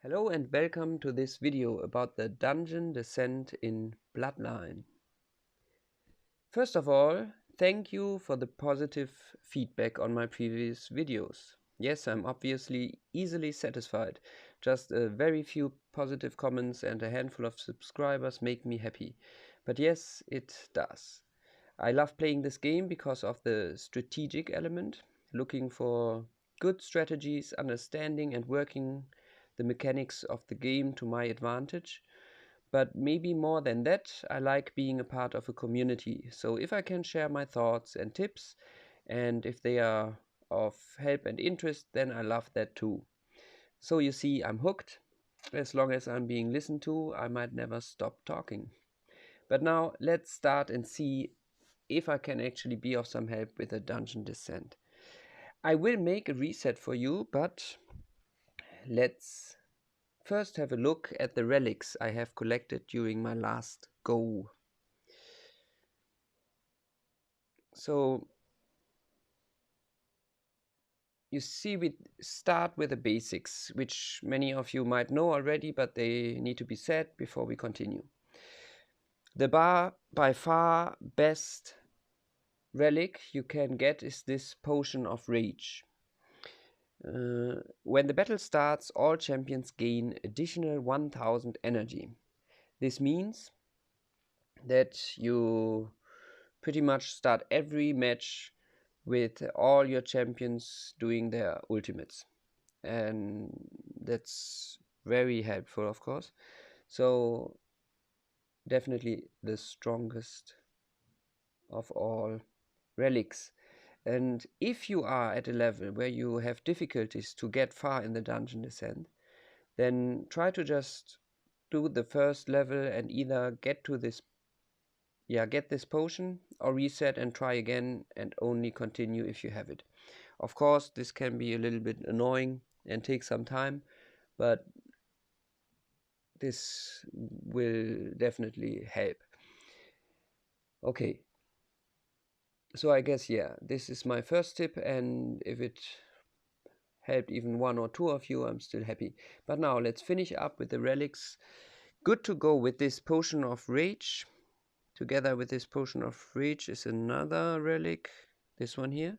Hello and welcome to this video about the dungeon descent in Bloodline. First of all, thank you for the positive feedback on my previous videos. Yes, I'm obviously easily satisfied. Just a very few positive comments and a handful of subscribers make me happy. But yes, it does. I love playing this game because of the strategic element, looking for good strategies, understanding and working the mechanics of the game to my advantage. But maybe more than that, I like being a part of a community. So if I can share my thoughts and tips, and if they are of help and interest, then I love that too. So you see, I'm hooked. As long as I'm being listened to, I might never stop talking. But now let's start and see if I can actually be of some help with a dungeon descent. I will make a reset for you, but let's first have a look at the relics I have collected during my last go. So you see, we start with the basics, which many of you might know already, but they need to be said before we continue. The by far best relic you can get is this Potion of Rage. When the battle starts, all champions gain additional 1000 energy. This means that you pretty much start every match with all your champions doing their ultimates, and that's very helpful, of course. So definitely the strongest of all relics. And if you are at a level where you have difficulties to get far in the dungeon descent, then try to just do the first level and either get this potion or reset and try again and only continue if you have it. Of course, this can be a little bit annoying and take some time, but this will definitely help. Okay, so I guess, yeah, this is my first tip, and if it helped even one or two of you, I'm still happy. But now let's finish up with the relics. Good to go with this Potion of Rage. Together with this Potion of Rage is another relic, this one here.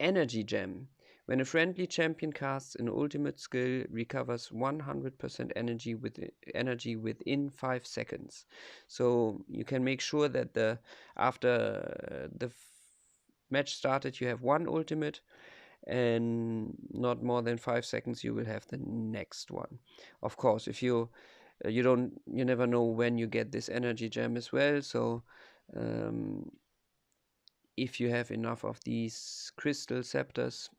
Energy Gem. When a friendly champion casts an ultimate skill, recovers 100% energy within 5 seconds. So you can make sure that after the match started, you have one ultimate, and not more than 5 seconds you will have the next one. Of course, if you never know when you get this energy gem as well. So if you have enough of these crystal scepters,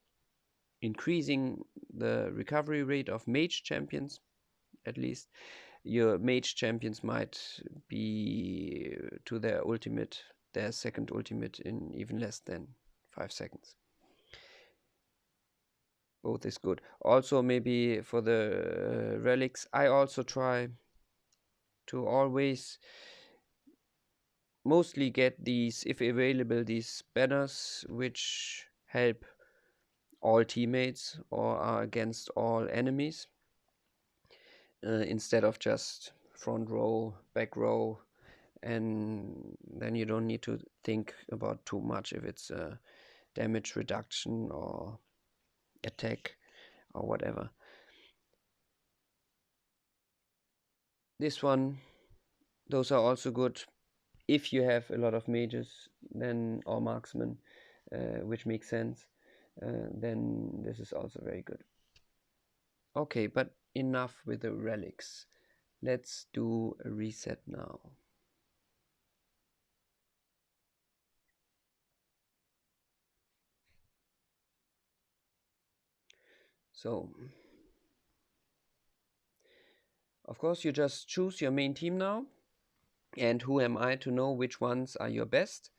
increasing the recovery rate of mage champions, at least your mage champions might be to their second ultimate in even less than 5 seconds. Both is good. Also, maybe for the relics, I also try to always mostly get these, if available, these banners which help all teammates or are against all enemies, instead of just front row, back row, and then you don't need to think about too much if it's a damage reduction or attack or whatever. This one, those are also good if you have a lot of mages then or marksmen, which makes sense. Then this is also very good. Okay, but enough with the relics. Let's do a reset now. So, of course, you just choose your main team now. And who am I to know which ones are your best?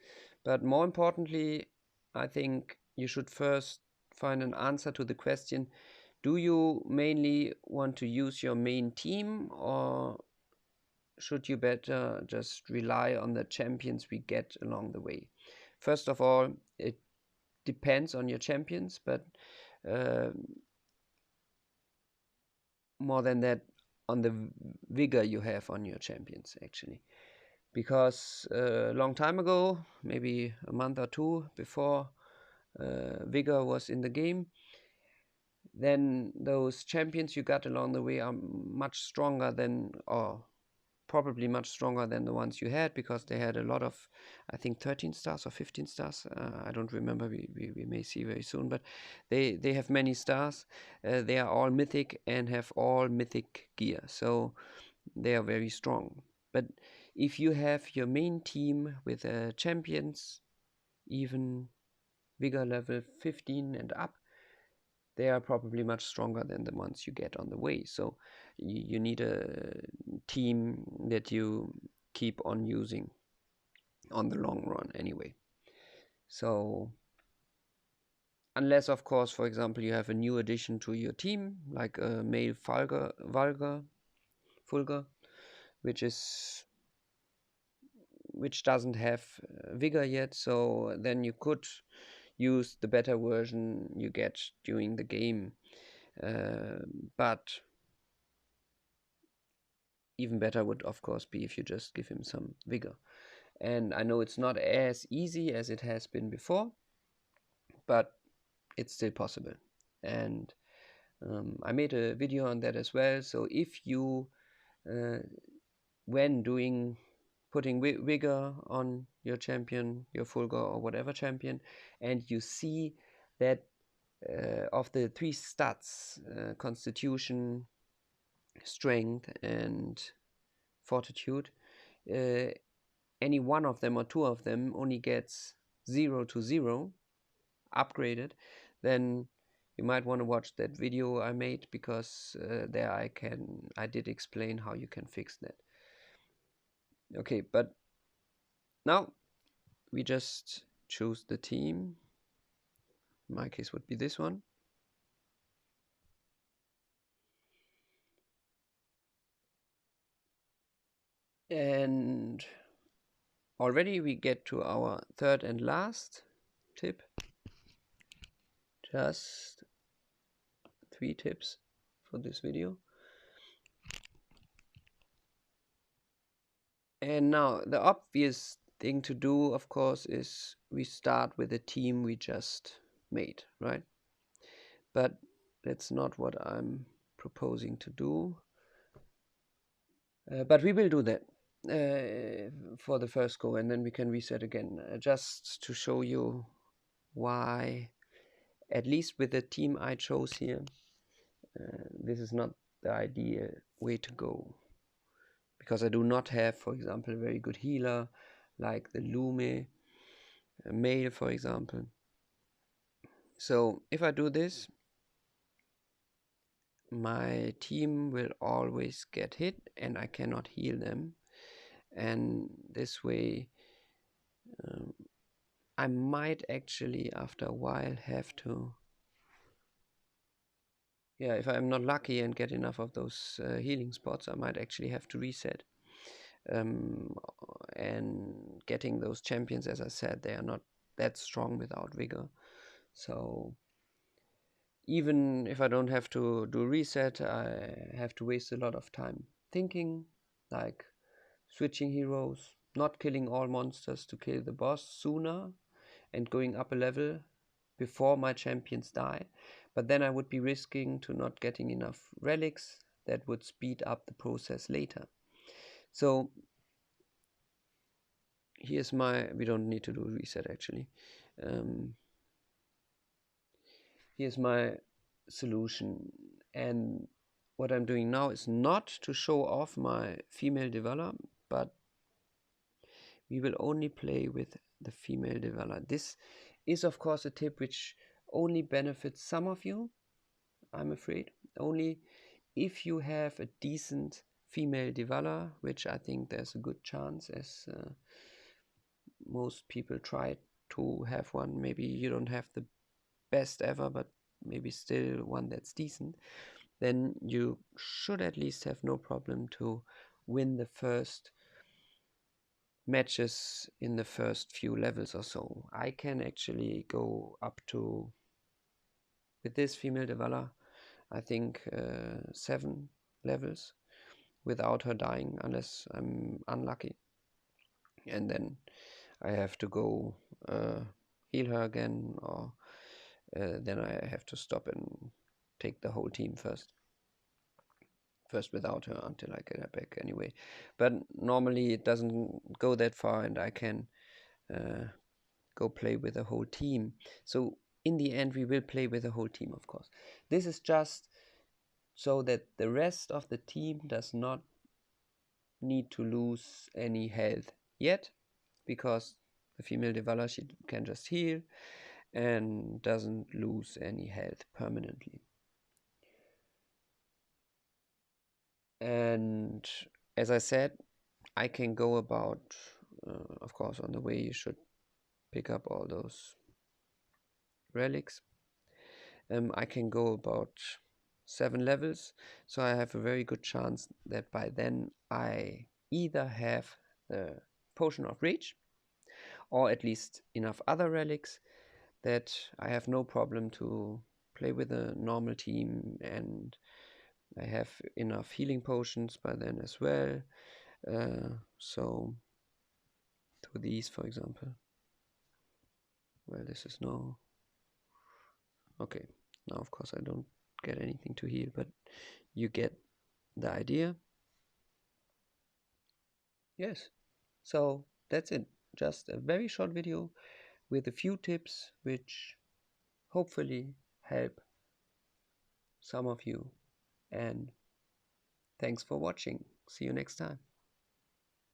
But more importantly, I think you should first find an answer to the question, do you mainly want to use your main team, or should you better just rely on the champions we get along the way? First of all, it depends on your champions, but uh, more than that on the vigor you have on your champions, actually. Because a long time ago, maybe a month or two before vigor was in the game, then those champions you got along the way are much stronger than, or probably much stronger than the ones you had, because they had a lot of, I think, 13 stars or 15 stars. I don't remember. We may see very soon, but they have many stars. They are all mythic and have all mythic gear, so they are very strong. But if you have your main team with champions, even vigor level 15 and up, they are probably much stronger than the ones you get on the way. So you need a team that you keep on using on the long run anyway. So unless, of course, for example, you have a new addition to your team, like a male Fulgur, which doesn't have vigor yet, so then you could use the better version you get during the game. But even better would, of course, be if you just give him some vigor. And I know it's not as easy as it has been before, but it's still possible. And I made a video on that as well. So if you, when putting vigor on your champion, your Fulgur or whatever champion, and you see that of the 3 stats, constitution, strength, and fortitude, any one of them or 2 of them only gets 0 to 0 upgraded, then you might want to watch that video I made, because there I did explain how you can fix that. Okay, but now we just choose the team. In my case would be this one. And already we get to our third and last tip. Just 3 tips for this video. And now the obvious thing to do, of course, is we start with the team we just made, right? But that's not what I'm proposing to do. But we will do that for the first go, and then we can reset again, just to show you why, at least with the team I chose here, this is not the ideal way to go. Because I do not have, for example, a very good healer like the Lume male, for example. So if I do this, my team will always get hit and I cannot heal them. And this way, I might actually, after a while, have to, yeah, if I'm not lucky and get enough of those healing spots, I might actually have to reset. And getting those champions, as I said, they are not that strong without vigor. So even if I don't have to do reset, I have to waste a lot of time thinking, like switching heroes, not killing all monsters to kill the boss sooner, and going up a level before my champions die. But then I would be risking to not getting enough relics that would speed up the process later. So here's we don't need to do reset actually. Here's my solution. And what I'm doing now is not to show off my female developer, but we will only play with the female developer. This is, of course, a tip which only benefits some of you, I'm afraid. Only if you have a decent female developer, which I think there's a good chance, as most people try to have one. Maybe you don't have the best ever, but maybe still one that's decent. Then you should at least have no problem to win the first matches in the first few levels or so. I can actually go up to, with this female developer, I think 7 levels without her dying, unless I'm unlucky. And then I have to go heal her again, or then I have to stop and take the whole team first without her until I get her back anyway. But normally it doesn't go that far, and I can go play with the whole team. So in the end we will play with the whole team, of course. This is just so that the rest of the team does not need to lose any health yet, because the female Devala, she can just heal and doesn't lose any health permanently. And as I said, I can go about, of course, on the way you should pick up all those relics. I can go about 7 levels, so I have a very good chance that by then I either have the Potion of Reach, or at least enough other relics that I have no problem to play with a normal team, and I have enough healing potions by then as well. So to these, for example, well, this is no. Okay, now of course I don't get anything to heal, but you get the idea. Yes, so that's it. Just a very short video with a few tips which hopefully help some of you. And thanks for watching. See you next time.